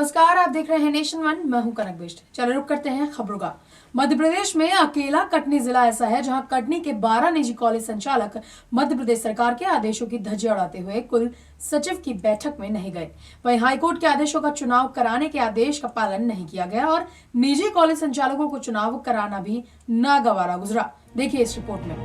नमस्कार, आप देख रहे हैं नेशन वन। मैं हूं कनक बिष्ट। चलो रुक करते हैं खबरों का। मध्य प्रदेश में अकेला कटनी जिला ऐसा है जहां कटनी के 12 निजी कॉलेज संचालक मध्य प्रदेश सरकार के आदेशों की धज्जियां उड़ाते हुए कुल सचिव की बैठक में नहीं गए। वहीं हाईकोर्ट के आदेशों का चुनाव कराने के आदेश का पालन नहीं किया गया और निजी कॉलेज संचालकों को चुनाव कराना भी नागवारा गुजरा। देखिए इस रिपोर्ट में।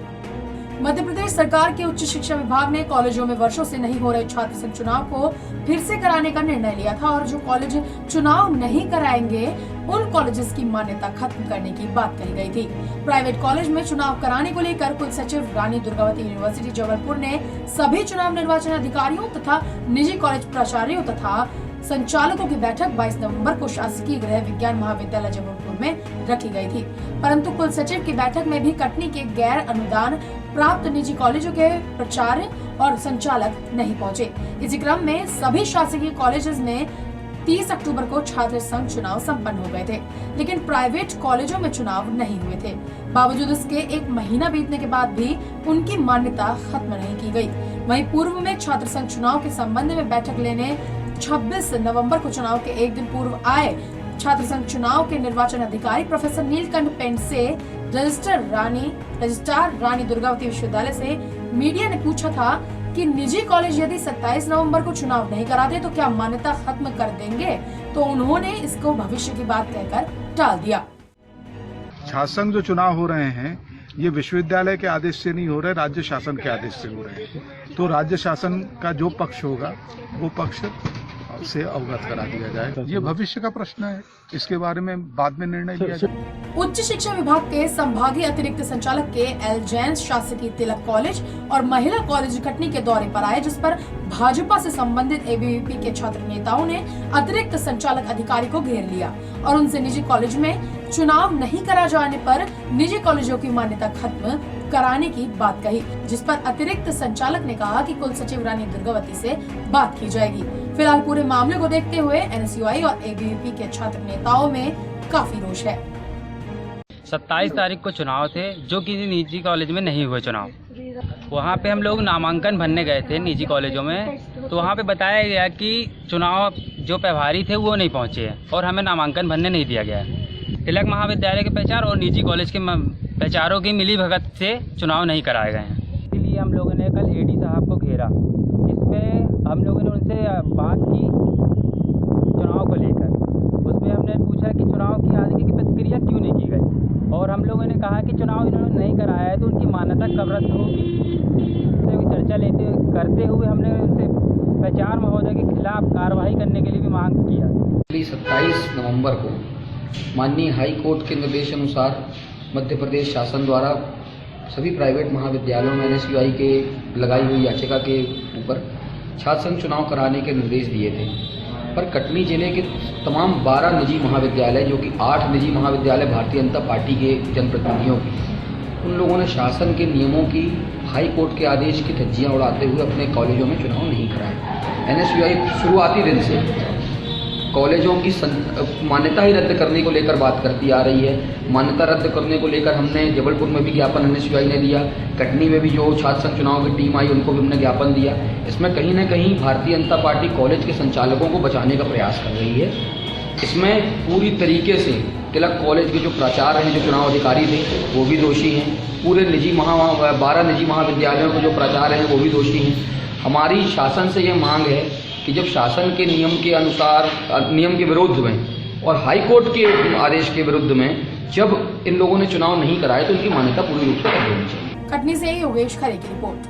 मध्य प्रदेश सरकार के उच्च शिक्षा विभाग ने कॉलेजों में वर्षों से नहीं हो रहे छात्र संघ चुनाव को फिर से कराने का निर्णय लिया था और जो कॉलेज चुनाव नहीं कराएंगे उन कॉलेजेस की मान्यता खत्म करने की बात कही गई थी। प्राइवेट कॉलेज में चुनाव कराने को लेकर कुल सचिव रानी दुर्गावती यूनिवर्सिटी जबलपुर ने सभी चुनाव निर्वाचन अधिकारियों तथा निजी कॉलेज प्राचार्यों तथा संचालकों की बैठक 22 नवंबर को शासकीय गृह विज्ञान महाविद्यालय जबलपुर में रखी गई थी, परंतु कुल सचिव की बैठक में भी कटनी के गैर अनुदान प्राप्त निजी कॉलेजों के प्राचार्य और संचालक नहीं पहुंचे। इसी क्रम में सभी शासकीय कॉलेजेस में 30 अक्टूबर को छात्र संघ चुनाव संपन्न हो गए थे, लेकिन प्राइवेट कॉलेजों में चुनाव नहीं हुए थे। बावजूद इसके एक महीना बीतने के बाद भी उनकी मान्यता खत्म नहीं की गई। वहीं पूर्व में छात्र संघ चुनाव के संबंध में बैठक लेने 26 नवंबर को चुनाव के एक दिन पूर्व आए छात्र संघ चुनाव के निर्वाचन अधिकारी प्रोफेसर नीलकंठ पेंट से रजिस्ट्रार रानी दुर्गावती विश्वविद्यालय से मीडिया ने पूछा था कि निजी कॉलेज यदि 27 नवंबर को चुनाव नहीं कराते तो क्या मान्यता खत्म कर देंगे, तो उन्होंने इसको भविष्य की बात कहकर टाल दिया। छात्र संघ जो चुनाव हो रहे हैं ये विश्वविद्यालय के आदेश से नहीं हो रहे, राज्य शासन के आदेश से हो रहे हैं। तो राज्य शासन का जो पक्ष होगा वो पक्ष से अवगत करा दिया जाए। ये भविष्य का प्रश्न है, इसके बारे में बाद में निर्णय लिया जाए। उच्च शिक्षा विभाग के संभागीय अतिरिक्त संचालक के एल जैन शासकीय तिलक कॉलेज और महिला कॉलेज कटनी के दौरे पर आए, जिस पर भाजपा से संबंधित एबीवीपी के छात्र नेताओं ने अतिरिक्त संचालक अधिकारी को घेर लिया और उनसे निजी कॉलेज में चुनाव नहीं करा जाने पर निजी कॉलेजों की मान्यता खत्म कराने की बात कही, जिस पर अतिरिक्त संचालक ने कहा कि कुल सचिव रानी दुर्गावती से बात की जाएगी। फिलहाल पूरे मामले को देखते हुए एनएसयूआई और एबीवीपी के छात्र नेताओं में काफी रोष है। 27 तारीख को चुनाव थे जो किसी निजी कॉलेज में नहीं हुए चुनाव। वहाँ पे हम लोग नामांकन भरने गए थे निजी कॉलेजों में, तो वहाँ पे बताया गया कि चुनाव जो प्रभारी थे वो नहीं पहुँचे और हमें नामांकन भरने नहीं दिया गया। तिलक महाविद्यालय के प्रचार और निजी कॉलेज के प्रचारों की मिली भगत से चुनाव नहीं कराए गए हैं। इसीलिए हम लोगों ने कल एडी साहब को घेरा, जिसमें हम लोगों ने उनसे बात की चुनाव को लेकर। उसमें हमने पूछा कि चुनाव की आगे की प्रतिक्रिया क्यों नहीं की गई, और हम लोगों ने कहा कि चुनाव इन्होंने नहीं कराया है तो उनकी मान्यता कब रद्द होगी। उससे चर्चा करते हुए हमने उनसे प्रचार महोदय के खिलाफ कार्रवाई करने के लिए भी मांग किया। 27 नवंबर को माननीय हाई कोर्ट के निर्देशानुसार मध्य प्रदेश शासन द्वारा सभी प्राइवेट महाविद्यालयों में एनएसयूआई के लगाई हुई याचिका के ऊपर छात्र संघ चुनाव कराने के निर्देश दिए थे, पर कटनी जिले के तमाम 12 निजी महाविद्यालय, जो कि 8 निजी महाविद्यालय भारतीय जनता पार्टी के जनप्रतिनिधियों की, उन लोगों ने शासन के नियमों की, हाई कोर्ट के आदेश की धज्जियां उड़ाते हुए अपने कॉलेजों में चुनाव नहीं कराए। एनएसयूआई शुरुआती दिन से कॉलेजों की मान्यता ही रद्द करने को लेकर बात करती आ रही है। मान्यता रद्द करने को लेकर हमने जबलपुर में भी ज्ञापन एनएसयूआई ने दिया, कटनी में भी जो छात्र संघ चुनाव की टीम आई उनको भी हमने ज्ञापन दिया। इसमें कहीं ना कहीं भारतीय जनता पार्टी कॉलेज के संचालकों को बचाने का प्रयास कर रही है। इसमें पूरी तरीके से तिलक कॉलेज के जो प्राचार्य हैं, जो चुनाव अधिकारी थे, वो भी दोषी हैं। पूरे 12 निजी महाविद्यालयों के जो प्राचार्य हैं वो भी दोषी हैं। हमारी शासन से ये मांग है कि जब शासन के नियम के अनुसार, नियम के विरुद्ध में और हाई कोर्ट के आदेश के विरुद्ध में जब इन लोगों ने चुनाव नहीं कराए तो इनकी मान्यता पूरी रूप से रद्द होनी चाहिए। कटनी से योगेश खरे की रिपोर्ट।